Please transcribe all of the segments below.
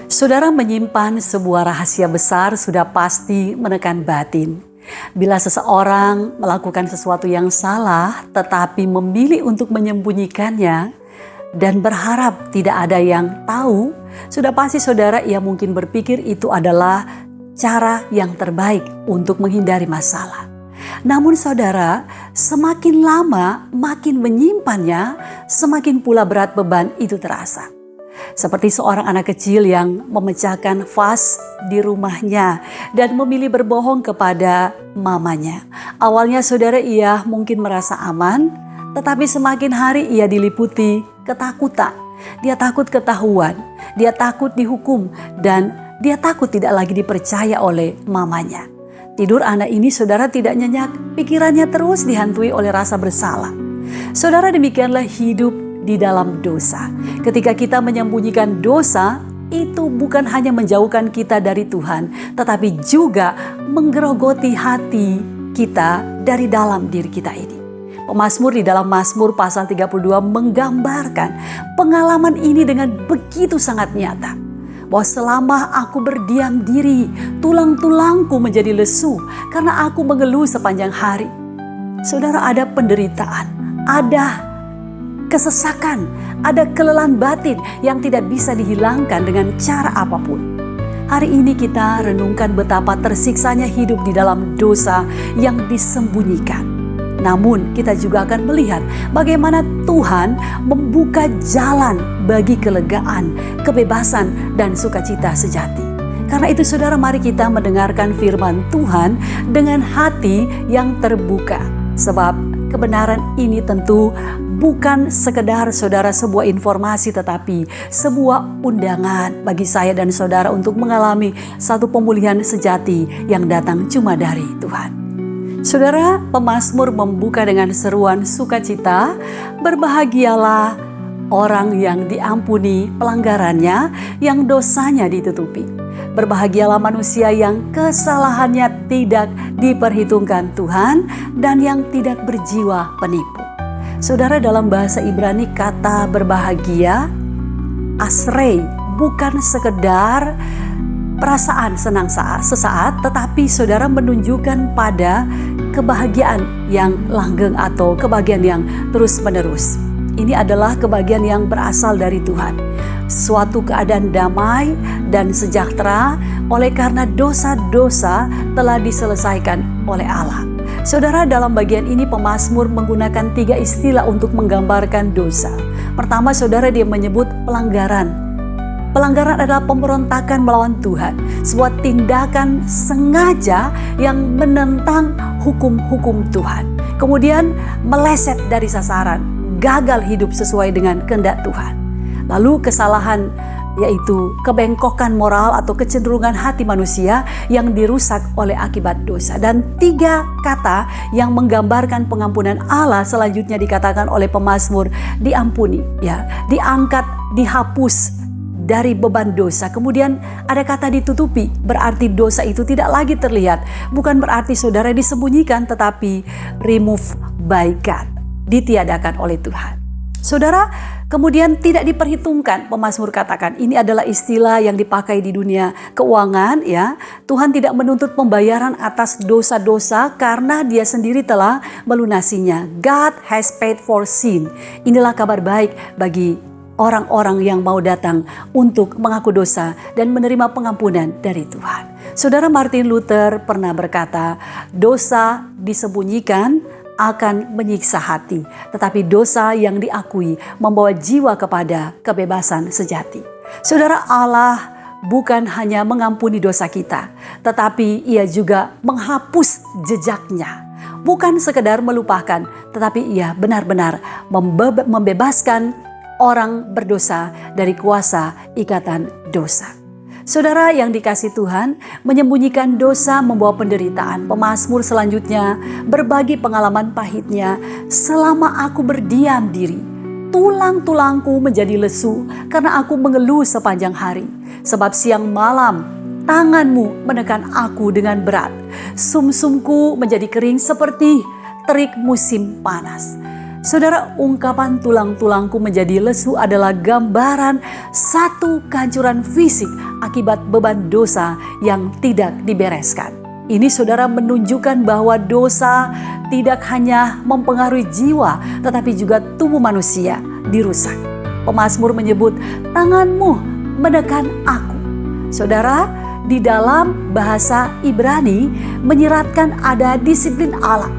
Saudara, menyimpan sebuah rahasia besar sudah pasti menekan batin. Bila seseorang melakukan sesuatu yang salah tetapi memilih untuk menyembunyikannya dan berharap tidak ada yang tahu, sudah pasti saudara ia mungkin berpikir itu adalah cara yang terbaik untuk menghindari masalah. Namun saudara, semakin lama makin menyimpannya, semakin pula berat beban itu terasa. Seperti seorang anak kecil yang memecahkan vas di rumahnya dan memilih berbohong kepada mamanya. Awalnya saudara, ia mungkin merasa aman, tetapi semakin hari ia diliputi ketakutan. Dia takut ketahuan, dia takut dihukum, dan dia takut tidak lagi dipercaya oleh mamanya. Tidur anak ini saudara tidak nyenyak, pikirannya terus dihantui oleh rasa bersalah. Saudara, demikianlah hidup di dalam dosa. Ketika kita menyembunyikan dosa, itu bukan hanya menjauhkan kita dari Tuhan, tetapi juga menggerogoti hati kita dari dalam diri kita ini. Pemazmur di dalam Mazmur pasal 32 menggambarkan pengalaman ini dengan begitu sangat nyata. Bahwa selama aku berdiam diri, tulang-tulangku menjadi lesu karena aku mengeluh sepanjang hari. Saudara, ada penderitaan, ada kesesakan, ada kelelahan batin yang tidak bisa dihilangkan dengan cara apapun. Hari ini kita renungkan betapa tersiksanya hidup di dalam dosa yang disembunyikan. Namun kita juga akan melihat bagaimana Tuhan membuka jalan bagi kelegaan, kebebasan, dan sukacita sejati. Karena itu saudara, mari kita mendengarkan firman Tuhan dengan hati yang terbuka. Sebab kebenaran ini tentu bukan sekedar saudara sebuah informasi, tetapi sebuah undangan bagi saya dan saudara untuk mengalami satu pemulihan sejati yang datang cuma dari Tuhan. Saudara, pemazmur membuka dengan seruan sukacita, berbahagialah orang yang diampuni pelanggarannya, yang dosanya ditutupi. Berbahagialah manusia yang kesalahannya tidak diperhitungkan Tuhan dan yang tidak berjiwa penipu. Saudara, dalam bahasa Ibrani kata berbahagia, asrei, bukan sekedar perasaan senang sesaat, tetapi saudara menunjukkan pada kebahagiaan yang langgeng atau kebahagiaan yang terus-menerus. Ini adalah kebahagiaan yang berasal dari Tuhan. Suatu keadaan damai dan sejahtera oleh karena dosa-dosa telah diselesaikan oleh Allah. Saudara, dalam bagian ini pemazmur menggunakan 3 istilah untuk menggambarkan dosa. Pertama, saudara, dia menyebut pelanggaran. Pelanggaran adalah pemberontakan melawan Tuhan, sebuah tindakan sengaja yang menentang hukum-hukum Tuhan. Kemudian meleset dari sasaran, gagal hidup sesuai dengan kehendak Tuhan. Lalu kesalahan, yaitu kebengkokan moral atau kecenderungan hati manusia yang dirusak oleh akibat dosa. Dan 3 kata yang menggambarkan pengampunan Allah selanjutnya dikatakan oleh pemazmur, diampuni, diangkat, dihapus dari beban dosa. Kemudian ada kata ditutupi, berarti dosa itu tidak lagi terlihat. Bukan berarti saudara disembunyikan, tetapi remove by God, ditiadakan oleh Tuhan. Saudara, kemudian tidak diperhitungkan. Pemazmur katakan ini adalah istilah yang dipakai di dunia keuangan, ya. Tuhan tidak menuntut pembayaran atas dosa-dosa karena Dia sendiri telah melunasinya. God has paid for sin. Inilah kabar baik bagi orang-orang yang mau datang untuk mengaku dosa dan menerima pengampunan dari Tuhan. Saudara, Martin Luther pernah berkata, dosa disembunyikan akan menyiksa hati, tetapi dosa yang diakui membawa jiwa kepada kebebasan sejati. Saudara, Allah bukan hanya mengampuni dosa kita, tetapi Ia juga menghapus jejaknya. Bukan sekedar melupakan, tetapi Ia benar-benar membebaskan orang berdosa dari kuasa ikatan dosa. Saudara yang dikasihi Tuhan, menyembunyikan dosa membawa penderitaan. Pemazmur selanjutnya berbagi pengalaman pahitnya. Selama aku berdiam diri, tulang-tulangku menjadi lesu karena aku mengeluh sepanjang hari. Sebab siang malam tanganmu menekan aku dengan berat. Sumsumku menjadi kering seperti terik musim panas. Saudara, ungkapan tulang-tulangku menjadi lesu adalah gambaran satu kehancuran fisik akibat beban dosa yang tidak dibereskan. Ini saudara menunjukkan bahwa dosa tidak hanya mempengaruhi jiwa, tetapi juga tubuh manusia dirusak. Pemazmur menyebut, tanganmu menekan aku. Saudara, di dalam bahasa Ibrani menyiratkan ada disiplin Allah.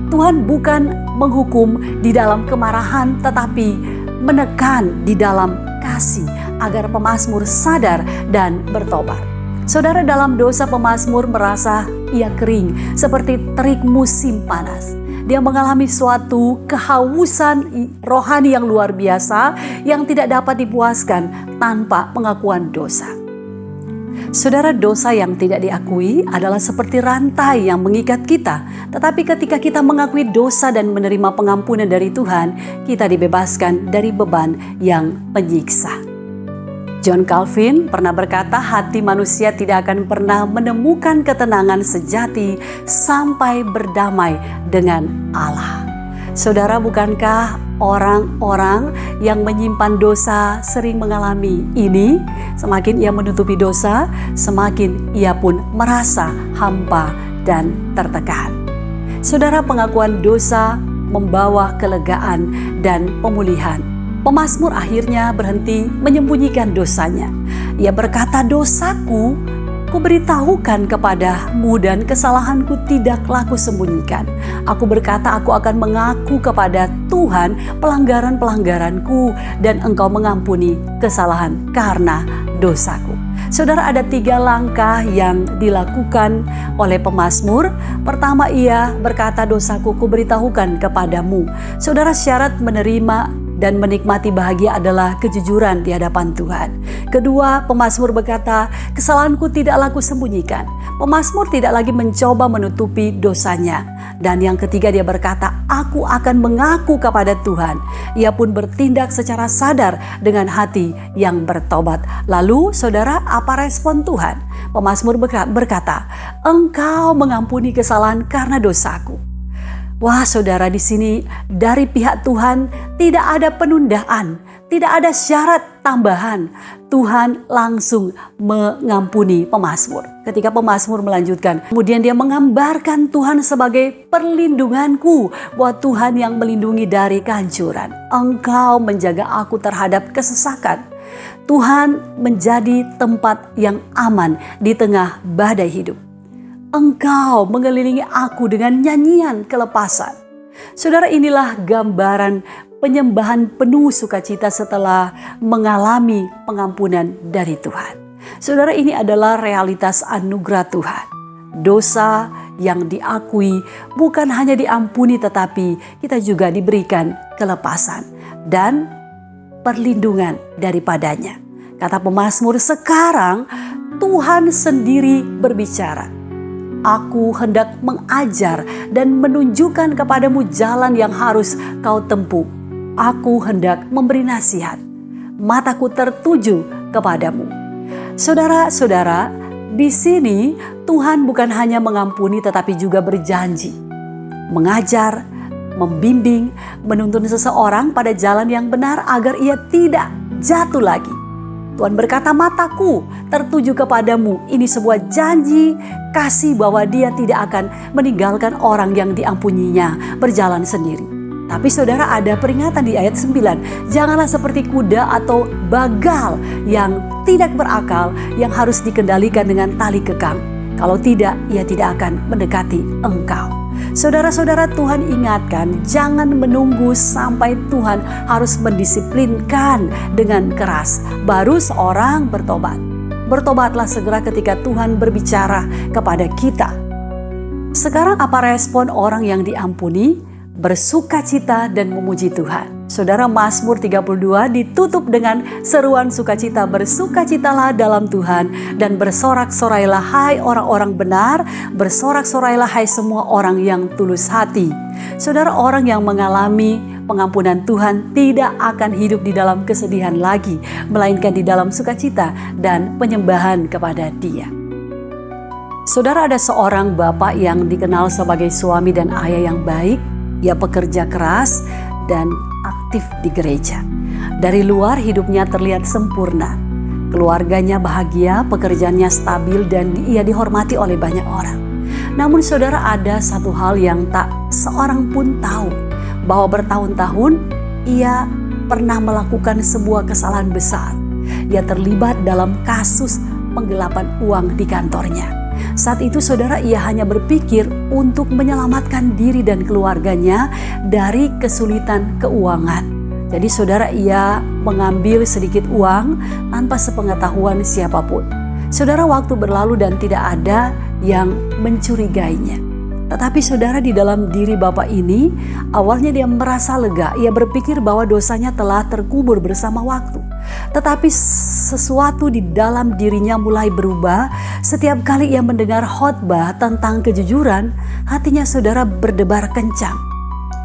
Tuhan bukan menghukum di dalam kemarahan, tetapi menekan di dalam kasih agar pemazmur sadar dan bertobat. Saudara, dalam dosa pemazmur merasa ia kering seperti terik musim panas. Dia mengalami suatu kehausan rohani yang luar biasa yang tidak dapat dipuaskan tanpa pengakuan dosa. Saudara, dosa yang tidak diakui adalah seperti rantai yang mengikat kita. Tetapi ketika kita mengakui dosa dan menerima pengampunan dari Tuhan, kita dibebaskan dari beban yang menyiksa. John Calvin pernah berkata, hati manusia tidak akan pernah menemukan ketenangan sejati sampai berdamai dengan Allah. Saudara, bukankah orang-orang yang menyimpan dosa sering mengalami ini? Semakin ia menutupi dosa, semakin ia pun merasa hampa dan tertekan. Saudara, pengakuan dosa membawa kelegaan dan pemulihan. Pemazmur akhirnya berhenti menyembunyikan dosanya. Ia berkata, dosaku kuberitahukan kepadamu dan kesalahanku tidaklah kusembunyikan. Aku berkata, aku akan mengaku kepada Tuhan pelanggaran-pelanggaranku dan Engkau mengampuni kesalahan karena dosaku. Saudara, ada 3 langkah yang dilakukan oleh pemazmur. Pertama, ia berkata, dosaku kuberitahukan kepadamu. Saudara, syarat menerima dan menikmati bahagia adalah kejujuran di hadapan Tuhan. Kedua, pemazmur berkata, kesalahanku tidaklah kusembunyikan. Pemazmur tidak lagi mencoba menutupi dosanya. Dan yang ketiga, dia berkata, aku akan mengaku kepada Tuhan. Ia pun bertindak secara sadar dengan hati yang bertobat. Lalu, saudara, apa respon Tuhan? Pemazmur berkata, Engkau mengampuni kesalahan karena dosaku. Wah, saudara, di sini dari pihak Tuhan tidak ada penundaan, tidak ada syarat tambahan. Tuhan langsung mengampuni pemazmur. Ketika pemazmur melanjutkan, kemudian dia menggambarkan Tuhan sebagai perlindunganku, bahwa Tuhan yang melindungi dari kehancuran. Engkau menjaga aku terhadap kesesakan. Tuhan menjadi tempat yang aman di tengah badai hidup. Engkau mengelilingi aku dengan nyanyian kelepasan. Saudara, inilah gambaran penyembahan penuh sukacita setelah mengalami pengampunan dari Tuhan. Saudara, ini adalah realitas anugerah Tuhan. Dosa yang diakui bukan hanya diampuni, tetapi kita juga diberikan kelepasan dan perlindungan daripadanya. Kata pemazmur, sekarang Tuhan sendiri berbicara. Aku hendak mengajar dan menunjukkan kepadamu jalan yang harus kau tempuh. Aku hendak memberi nasihat. Mataku tertuju kepadamu. Saudara-saudara, di sini Tuhan bukan hanya mengampuni tetapi juga berjanji. Mengajar, membimbing, menuntun seseorang pada jalan yang benar agar ia tidak jatuh lagi. Tuhan berkata, mataku tertuju kepadamu. Ini sebuah janji kasih bahwa dia tidak akan meninggalkan orang yang diampuninya berjalan sendiri. Tapi saudara, ada peringatan di ayat 9. Janganlah seperti kuda atau bagal yang tidak berakal yang harus dikendalikan dengan tali kekang. Kalau tidak, ia tidak akan mendekati engkau. Saudara-saudara, Tuhan ingatkan, jangan menunggu sampai Tuhan harus mendisiplinkan dengan keras baru seorang bertobat. Bertobatlah segera ketika Tuhan berbicara kepada kita. Sekarang apa respon orang yang diampuni? Bersukacita dan memuji Tuhan. Saudara, Mazmur 32 ditutup dengan seruan sukacita. Bersukacitalah dalam Tuhan dan bersorak-sorailah hai orang-orang benar, bersorak-sorailah hai semua orang yang tulus hati. Saudara, orang yang mengalami pengampunan Tuhan tidak akan hidup di dalam kesedihan lagi, melainkan di dalam sukacita dan penyembahan kepada Dia. Saudara, ada seorang bapak yang dikenal sebagai suami dan ayah yang baik. Ia pekerja keras dan aktif di gereja. Dari luar hidupnya terlihat sempurna. Keluarganya bahagia, pekerjaannya stabil, dan ia dihormati oleh banyak orang. Namun saudara, ada satu hal yang tak seorang pun tahu, bahwa bertahun-tahun ia pernah melakukan sebuah kesalahan besar. Ia terlibat dalam kasus penggelapan uang di kantornya. Saat itu saudara, ia hanya berpikir untuk menyelamatkan diri dan keluarganya dari kesulitan keuangan. Jadi saudara, ia mengambil sedikit uang tanpa sepengetahuan siapapun. Saudara, waktu berlalu dan tidak ada yang mencurigainya. Tetapi saudara, di dalam diri bapak ini, awalnya dia merasa lega. Ia berpikir bahwa dosanya telah terkubur bersama waktu. Tetapi sesuatu di dalam dirinya mulai berubah. Setiap kali ia mendengar khotbah tentang kejujuran, hatinya saudara berdebar kencang.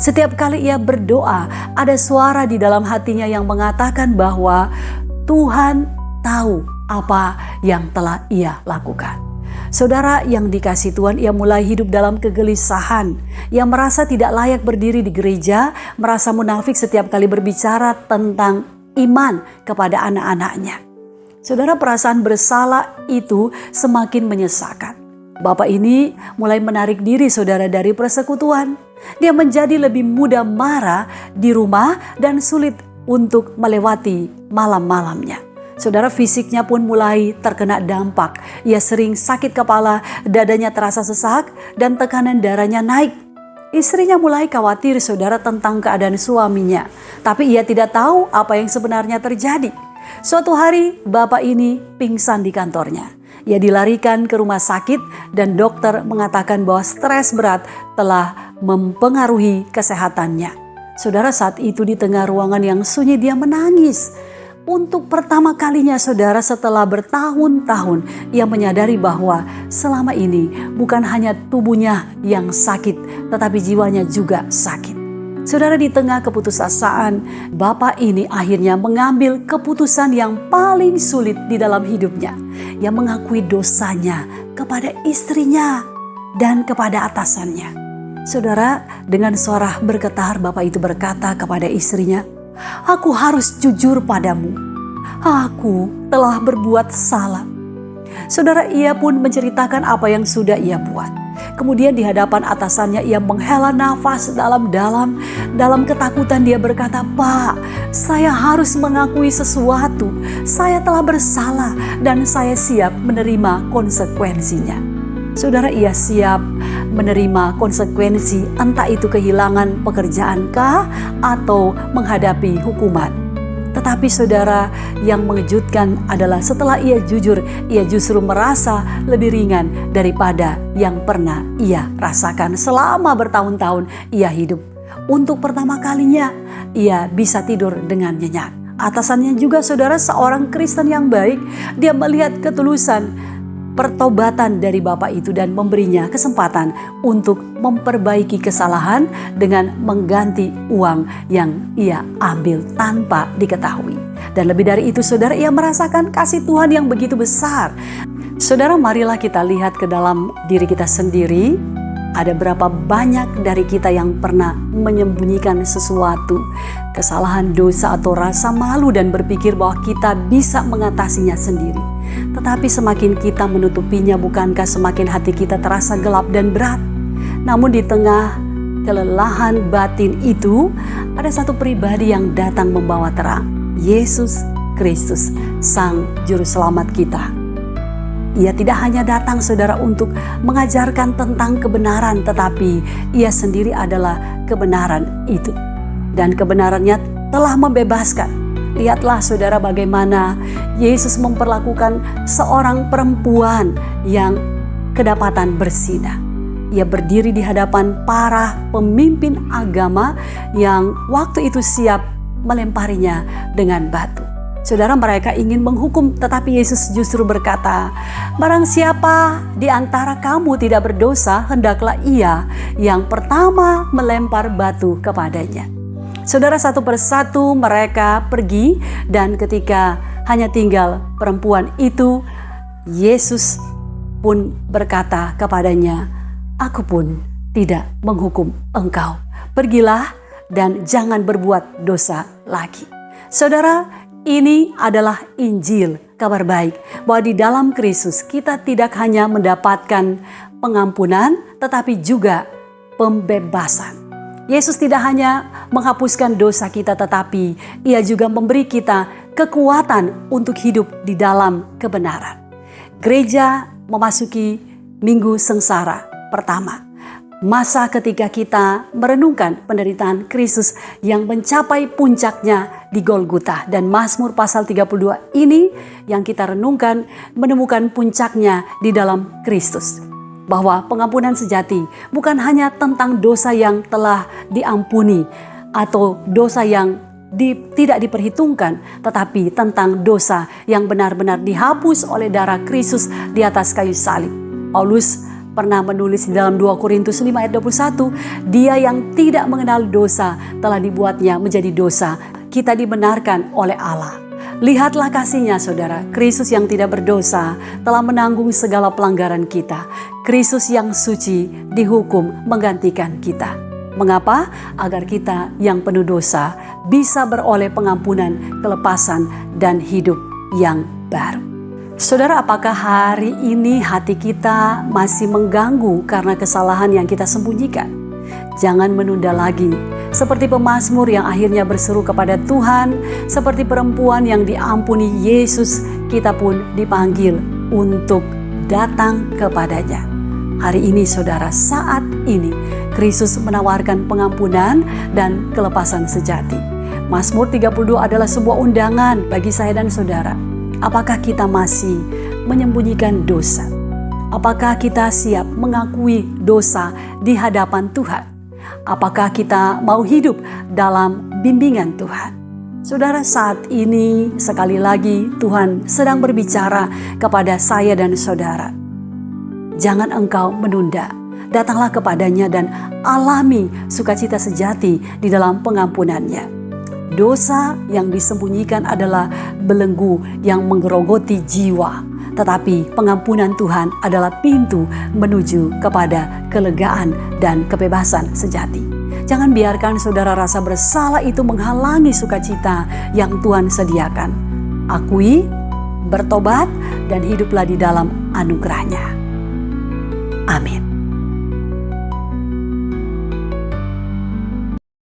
Setiap kali ia berdoa, ada suara di dalam hatinya yang mengatakan bahwa Tuhan tahu apa yang telah ia lakukan. Saudara yang dikasihi Tuhan, ia mulai hidup dalam kegelisahan. Ia merasa tidak layak berdiri di gereja, merasa munafik setiap kali berbicara tentang iman kepada anak-anaknya. Saudara, perasaan bersalah itu semakin menyesakan. Bapak ini mulai menarik diri saudara dari persekutuan. Dia menjadi lebih mudah marah di rumah dan sulit untuk melewati malam-malamnya. Saudara, fisiknya pun mulai terkena dampak. Ia sering sakit kepala, dadanya terasa sesak, dan tekanan darahnya naik. Istrinya mulai khawatir saudara tentang keadaan suaminya. Tapi ia tidak tahu apa yang sebenarnya terjadi. Suatu hari bapak ini pingsan di kantornya. Ia dilarikan ke rumah sakit dan dokter mengatakan bahwa stres berat telah mempengaruhi kesehatannya. Saudara, saat itu di tengah ruangan yang sunyi dia menangis. Untuk pertama kalinya saudara, setelah bertahun-tahun ia menyadari bahwa selama ini bukan hanya tubuhnya yang sakit, tetapi jiwanya juga sakit. Saudara, di tengah keputusasaan, bapak ini akhirnya mengambil keputusan yang paling sulit di dalam hidupnya. Ia mengakui dosanya kepada istrinya dan kepada atasannya. Saudara, dengan suara bergetar bapak itu berkata kepada istrinya, "Aku harus jujur padamu. Aku telah berbuat salah." Saudara, ia pun menceritakan apa yang sudah ia buat. Kemudian di hadapan atasannya ia menghela nafas dalam-dalam. Dalam ketakutan dia berkata, "Pak, saya harus mengakui sesuatu. Saya telah bersalah dan saya siap menerima konsekuensinya." Saudara, ia siap menerima konsekuensi, entah itu kehilangan pekerjaankah atau menghadapi hukuman. Tetapi saudara, yang mengejutkan adalah setelah ia jujur, ia justru merasa lebih ringan daripada yang pernah ia rasakan selama bertahun-tahun ia hidup. Untuk pertama kalinya ia bisa tidur dengan nyenyak. Atasannya juga saudara seorang Kristen yang baik. Dia melihat ketulusan pertobatan dari bapak itu dan memberinya kesempatan untuk memperbaiki kesalahan dengan mengganti uang yang ia ambil tanpa diketahui. Dan lebih dari itu saudara, ia merasakan kasih Tuhan yang begitu besar. Saudara, marilah kita lihat ke dalam diri kita sendiri. Ada berapa banyak dari kita yang pernah menyembunyikan sesuatu, kesalahan, dosa, atau rasa malu dan berpikir bahwa kita bisa mengatasinya sendiri. Tetapi semakin kita menutupinya, bukankah semakin hati kita terasa gelap dan berat? Namun di tengah kelelahan batin itu, ada satu pribadi yang datang membawa terang. Yesus Kristus, Sang Juru Selamat kita. Ia tidak hanya datang saudara untuk mengajarkan tentang kebenaran, tetapi ia sendiri adalah kebenaran itu. Dan kebenarannya telah membebaskan. Lihatlah saudara bagaimana Yesus memperlakukan seorang perempuan yang kedapatan bersinah. Ia berdiri di hadapan para pemimpin agama yang waktu itu siap melemparinya dengan batu. Saudara, mereka ingin menghukum, tetapi Yesus justru berkata, "Barang siapa di antara kamu tidak berdosa, hendaklah ia yang pertama melempar batu kepadanya." Saudara, satu persatu mereka pergi, dan ketika hanya tinggal perempuan itu, Yesus pun berkata kepadanya, "Aku pun tidak menghukum engkau. Pergilah dan jangan berbuat dosa lagi." Saudara, Ini adalah Injil, kabar baik bahwa di dalam Kristus kita tidak hanya mendapatkan pengampunan tetapi juga pembebasan. Yesus tidak hanya menghapuskan dosa kita tetapi Ia juga memberi kita kekuatan untuk hidup di dalam kebenaran. Gereja memasuki Minggu Sengsara pertama. Masa ketika kita merenungkan penderitaan Kristus yang mencapai puncaknya di Golgota. Dan Mazmur pasal 32 ini yang kita renungkan menemukan puncaknya di dalam Kristus. Bahwa pengampunan sejati bukan hanya tentang dosa yang telah diampuni atau dosa yang tidak diperhitungkan, tetapi tentang dosa yang benar-benar dihapus oleh darah Kristus di atas kayu salib. Paulus pernah menulis di dalam 2 Korintus 5 ayat 21, dia yang tidak mengenal dosa telah dibuatnya menjadi dosa. Kita dibenarkan oleh Allah. Lihatlah kasihnya saudara, Kristus yang tidak berdosa telah menanggung segala pelanggaran kita. Kristus yang suci dihukum menggantikan kita. Mengapa? Agar kita yang penuh dosa bisa beroleh pengampunan, kelepasan, dan hidup yang baru. Saudara, apakah hari ini hati kita masih mengganggu karena kesalahan yang kita sembunyikan? Jangan menunda lagi. Seperti pemazmur yang akhirnya berseru kepada Tuhan, seperti perempuan yang diampuni Yesus, kita pun dipanggil untuk datang kepadanya. Hari ini saudara, saat ini Kristus menawarkan pengampunan dan kelepasan sejati. Mazmur 32 adalah sebuah undangan bagi saya dan saudara. Apakah kita masih menyembunyikan dosa? Apakah kita siap mengakui dosa di hadapan Tuhan? Apakah kita mau hidup dalam bimbingan Tuhan? Saudara, saat ini sekali lagi Tuhan sedang berbicara kepada saya dan saudara. Jangan engkau menunda. Datanglah kepadanya dan alami sukacita sejati di dalam pengampunannya. Dosa yang disembunyikan adalah belenggu yang menggerogoti jiwa. Tetapi pengampunan Tuhan adalah pintu menuju kepada kelegaan dan kebebasan sejati. Jangan biarkan saudara rasa bersalah itu menghalangi sukacita yang Tuhan sediakan. Akui, bertobat, dan hiduplah di dalam anugerah-Nya. Amin.